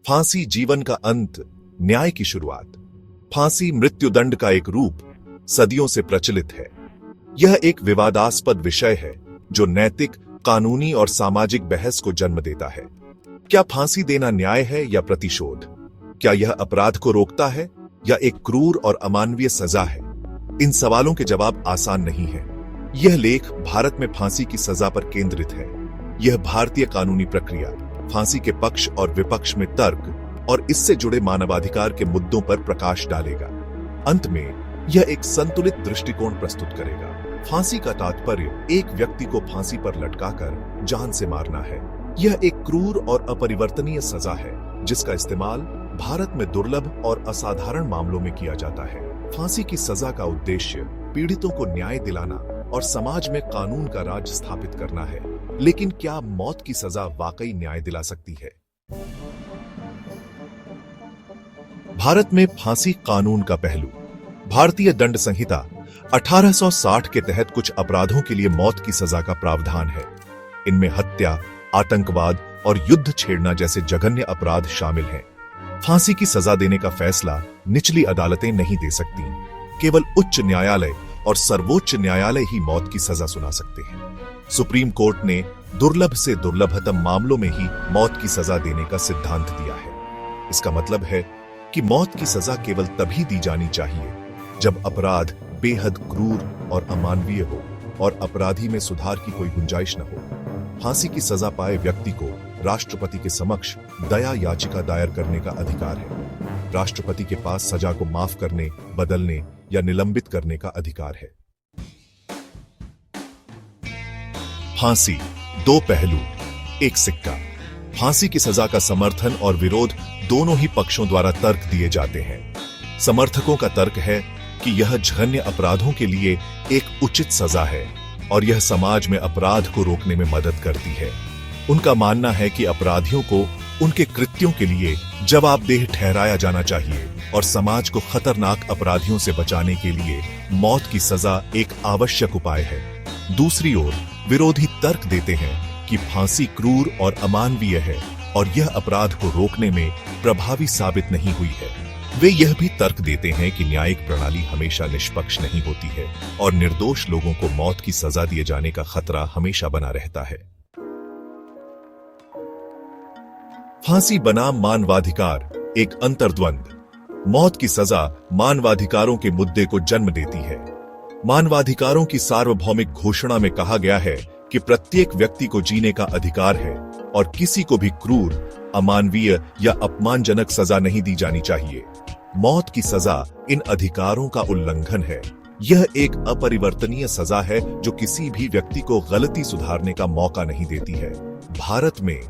फांसी जीवन का अंत, न्याय की शुरुआत। फांसी मृत्युदंड का एक रूप सदियों से प्रचलित है। यह एक विवादास्पद विषय है जो नैतिक, कानूनी और सामाजिक बहस को जन्म देता है। क्या फांसी देना न्याय है या प्रतिशोध? क्या यह अपराध को रोकता है या एक क्रूर और अमानवीय सजा है? इन सवालों के जवाब आसान नहीं है। यह लेख भारत में फांसी की सजा पर केंद्रित है। यह भारतीय कानूनी प्रक्रिया, फांसी के पक्ष और विपक्ष में तर्क और इससे जुड़े मानवाधिकार के मुद्दों पर प्रकाश डालेगा। अंत में यह एक संतुलित दृष्टिकोण प्रस्तुत करेगा। फांसी का तात्पर्य एक व्यक्ति को फांसी पर लटकाकर जान से मारना है। यह एक क्रूर और अपरिवर्तनीय सजा है जिसका इस्तेमाल भारत में दुर्लभ और असाधारण मामलों में किया जाता है। फांसी की सजा का उद्देश्य पीड़ितों को न्याय दिलाना और समाज में कानून का राज स्थापित करना है। लेकिन क्या मौत की सजा वाकई न्याय दिला सकती है? भारत में फांसी कानून का पहलू। भारतीय दंड संहिता 1860 के तहत कुछ अपराधों के लिए मौत की सजा का प्रावधान है। इनमें हत्या, आतंकवाद और युद्ध छेड़ना जैसे जघन्य अपराध शामिल हैं। फांसी की सजा देने का फैसला निचली अदालतें नहीं दे सकती। केवल उच्च न्यायालय और सर्वोच्च न्यायालय ही मौत की सजा सुना सकते हैं। सुप्रीम कोर्ट ने दुर्लभ से दुर्लभतम मामलों में ही मौत की सजा देने का सिद्धांत दिया है। इसका मतलब है कि मौत की सजा केवल तभी दी जानी चाहिए जब अपराध बेहद क्रूर और अमानवीय हो और अपराधी में सुधार की कोई गुंजाइश न हो। फांसी की सजा पाए व्यक्ति को राष्ट्रपति के समक्ष दया याचिका दायर करने का अधिकार है। राष्ट्रपति के पास सजा को माफ करने, बदलने या निलंबित करने का अधिकार है। फांसी दो पहलू, एक सिक्का। फांसी की सजा का समर्थन और विरोध दोनों ही पक्षों द्वारा तर्क दिए जाते हैं। समर्थकों का तर्क है कि यह जघन्य अपराधों के लिए एक उचित सजा है और यह समाज में अपराध को रोकने में मदद करती है। उनका मानना है कि अपराधियों को उनके कृत्यों के लिए जवाबदेह ठहराया जाना चाहिए और समाज को खतरनाक अपराधियों से बचाने के लिए मौत की सजा एक आवश्यक उपाय है। दूसरी ओर विरोधी तर्क देते हैं कि फांसी क्रूर और अमानवीय है और यह अपराध को रोकने में प्रभावी साबित नहीं हुई है। वे यह भी तर्क देते हैं कि न्यायिक प्रणाली हमेशा निष्पक्ष नहीं होती है और निर्दोष लोगों को मौत की सजा दिए जाने का खतरा हमेशा बना रहता है। फांसी बनाम मानवाधिकार, एक अंतर्द्वंद। मौत की सजा मानवाधिकारों के मुद्दे को जन्म देती है। मानवाधिकारों की सार्वभौमिक घोषणा में कहा गया है कि प्रत्येक व्यक्ति को जीने का अधिकार है और किसी को भी क्रूर, अमानवीय या अपमानजनक सजा नहीं दी जानी चाहिए। मौत की सजा इन अधिकारों का उल्लंघन है। यह एक अपरिवर्तनीय सजा है जो किसी भी व्यक्ति को गलती सुधारने का मौका नहीं देती है। भारत में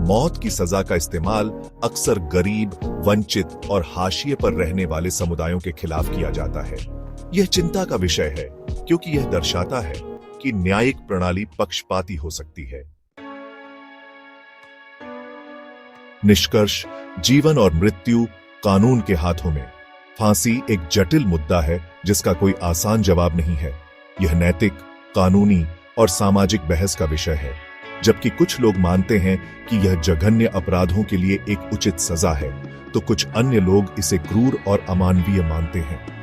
मौत की सजा का इस्तेमाल अक्सर गरीब, वंचित और हाशिए पर रहने वाले समुदायों के खिलाफ किया जाता है। यह चिंता का विषय है क्योंकि यह दर्शाता है कि न्यायिक प्रणाली पक्षपाती हो सकती है। निष्कर्ष, जीवन और मृत्यु कानून के हाथों में। फांसी एक जटिल मुद्दा है जिसका कोई आसान जवाब नहीं है। यह नैतिक, कानूनी और सामाजिक बहस का विषय है। जबकि कुछ लोग मानते हैं कि यह जघन्य अपराधों के लिए एक उचित सजा है, तो कुछ अन्य लोग इसे क्रूर और अमानवीय मानते हैं।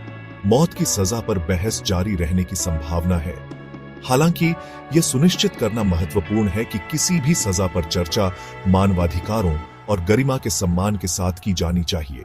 मौत की सजा पर बहस जारी रहने की संभावना है। हालांकि यह सुनिश्चित करना महत्वपूर्ण है कि किसी भी सजा पर चर्चा मानवाधिकारों और गरिमा के सम्मान के साथ की जानी चाहिए।